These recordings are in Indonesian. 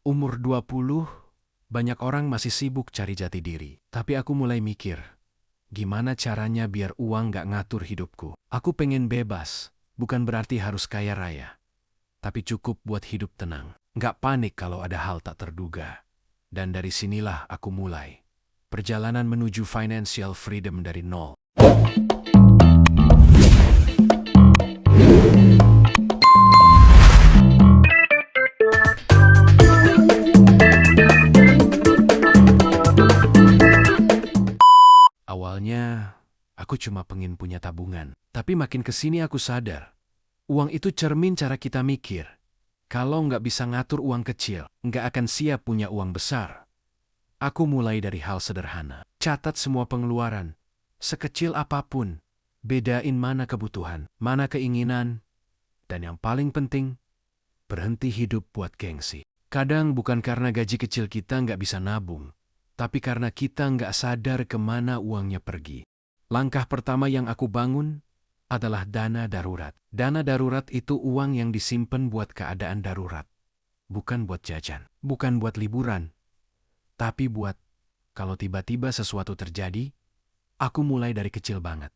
Umur 20, banyak orang masih sibuk cari jati diri. Tapi aku mulai mikir, gimana caranya biar uang gak ngatur hidupku. Aku pengen bebas, bukan berarti harus kaya raya. Tapi cukup buat hidup tenang. Gak panik kalau ada hal tak terduga. Dan dari sinilah aku mulai. Perjalanan menuju financial freedom dari nol. Awalnya, aku cuma pengen punya tabungan. Tapi makin kesini aku sadar, uang itu cermin cara kita mikir. Kalau nggak bisa ngatur uang kecil, nggak akan siap punya uang besar. Aku mulai dari hal sederhana. Catat semua pengeluaran, sekecil apapun. Bedain mana kebutuhan, mana keinginan. Dan yang paling penting, berhenti hidup buat gengsi. Kadang bukan karena gaji kecil kita nggak bisa nabung, tapi karena kita nggak sadar kemana uangnya pergi. Langkah pertama yang aku bangun adalah dana darurat. Dana darurat itu uang yang disimpan buat keadaan darurat. Bukan buat jajan, bukan buat liburan, tapi buat kalau tiba-tiba sesuatu terjadi. Aku mulai dari kecil banget.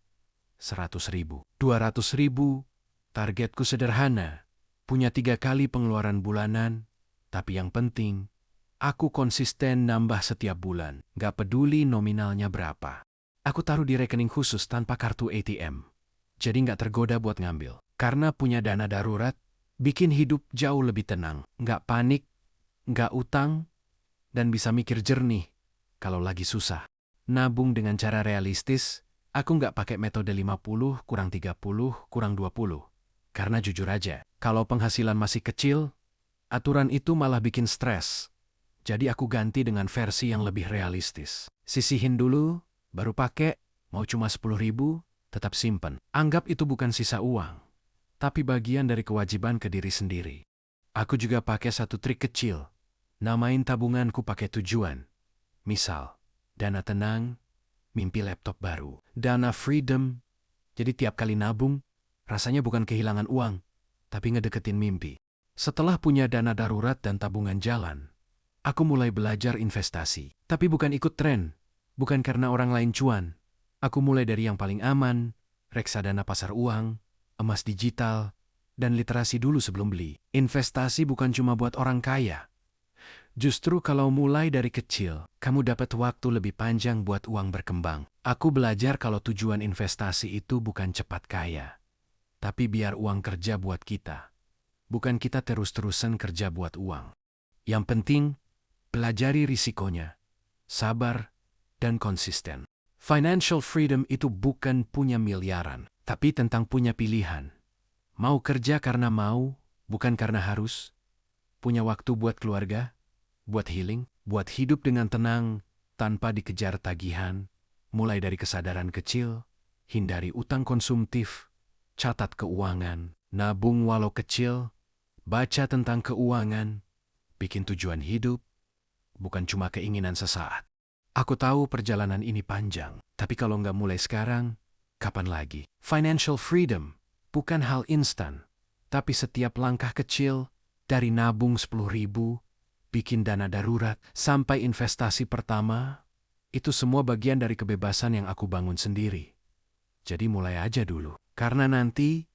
100.000, 200.000, targetku sederhana. Punya 3 kali pengeluaran bulanan, tapi yang penting, aku konsisten nambah setiap bulan, gak peduli nominalnya berapa. Aku taruh di rekening khusus tanpa kartu ATM. Jadi gak tergoda buat ngambil. Karena punya dana darurat, bikin hidup jauh lebih tenang. Gak panik, gak utang, dan bisa mikir jernih kalau lagi susah. Nabung dengan cara realistis, aku gak pakai metode 50 kurang 30 kurang 20. Karena jujur aja, kalau penghasilan masih kecil, aturan itu malah bikin stres. Jadi aku ganti dengan versi yang lebih realistis. Sisihin dulu, baru pakai, mau cuma 10.000, tetap simpen. Anggap itu bukan sisa uang, tapi bagian dari kewajiban ke diri sendiri. Aku juga pakai satu trik kecil. Namain tabunganku pakai tujuan. Misal, dana tenang, mimpi laptop baru. Dana freedom, jadi tiap kali nabung, rasanya bukan kehilangan uang, tapi ngedeketin mimpi. Setelah punya dana darurat dan tabungan jalan, aku mulai belajar investasi. Tapi bukan ikut tren, bukan karena orang lain cuan. Aku mulai dari yang paling aman, reksadana pasar uang, emas digital, dan literasi dulu sebelum beli. Investasi bukan cuma buat orang kaya. Justru kalau mulai dari kecil, kamu dapat waktu lebih panjang buat uang berkembang. Aku belajar kalau tujuan investasi itu bukan cepat kaya, tapi biar uang kerja buat kita. Bukan kita terus-terusan kerja buat uang. Yang penting, pelajari risikonya, sabar, dan konsisten. Financial freedom itu bukan punya miliaran, tapi tentang punya pilihan. Mau kerja karena mau, bukan karena harus. Punya waktu buat keluarga, buat healing, buat hidup dengan tenang, tanpa dikejar tagihan. Mulai dari kesadaran kecil, hindari utang konsumtif, catat keuangan, nabung walau kecil, baca tentang keuangan, bikin tujuan hidup, bukan cuma keinginan sesaat. Aku tahu perjalanan ini panjang, tapi kalau nggak mulai sekarang, kapan lagi? Financial freedom bukan hal instan, tapi setiap langkah kecil, dari nabung 10.000, bikin dana darurat, sampai investasi pertama, itu semua bagian dari kebebasan yang aku bangun sendiri. Jadi mulai aja dulu, karena nanti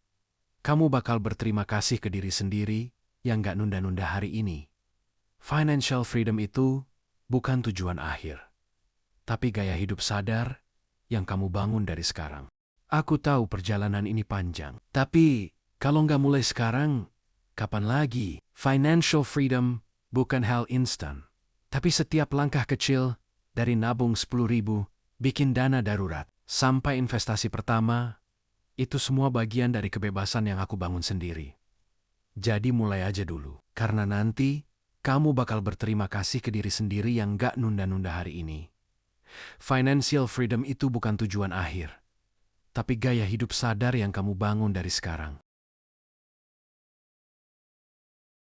kamu bakal berterima kasih ke diri sendiri yang gak nunda-nunda hari ini. Financial freedom itu bukan tujuan akhir, tapi gaya hidup sadar yang kamu bangun dari sekarang. Aku tahu perjalanan ini panjang, tapi kalau nggak mulai sekarang, kapan lagi? Financial freedom bukan hal instan, tapi setiap langkah kecil dari nabung 10.000, bikin dana darurat, sampai investasi pertama, itu semua bagian dari kebebasan yang aku bangun sendiri. Jadi mulai aja dulu, karena nanti kamu bakal berterima kasih ke diri sendiri yang gak nunda-nunda hari ini. Financial freedom itu bukan tujuan akhir, tapi gaya hidup sadar yang kamu bangun dari sekarang.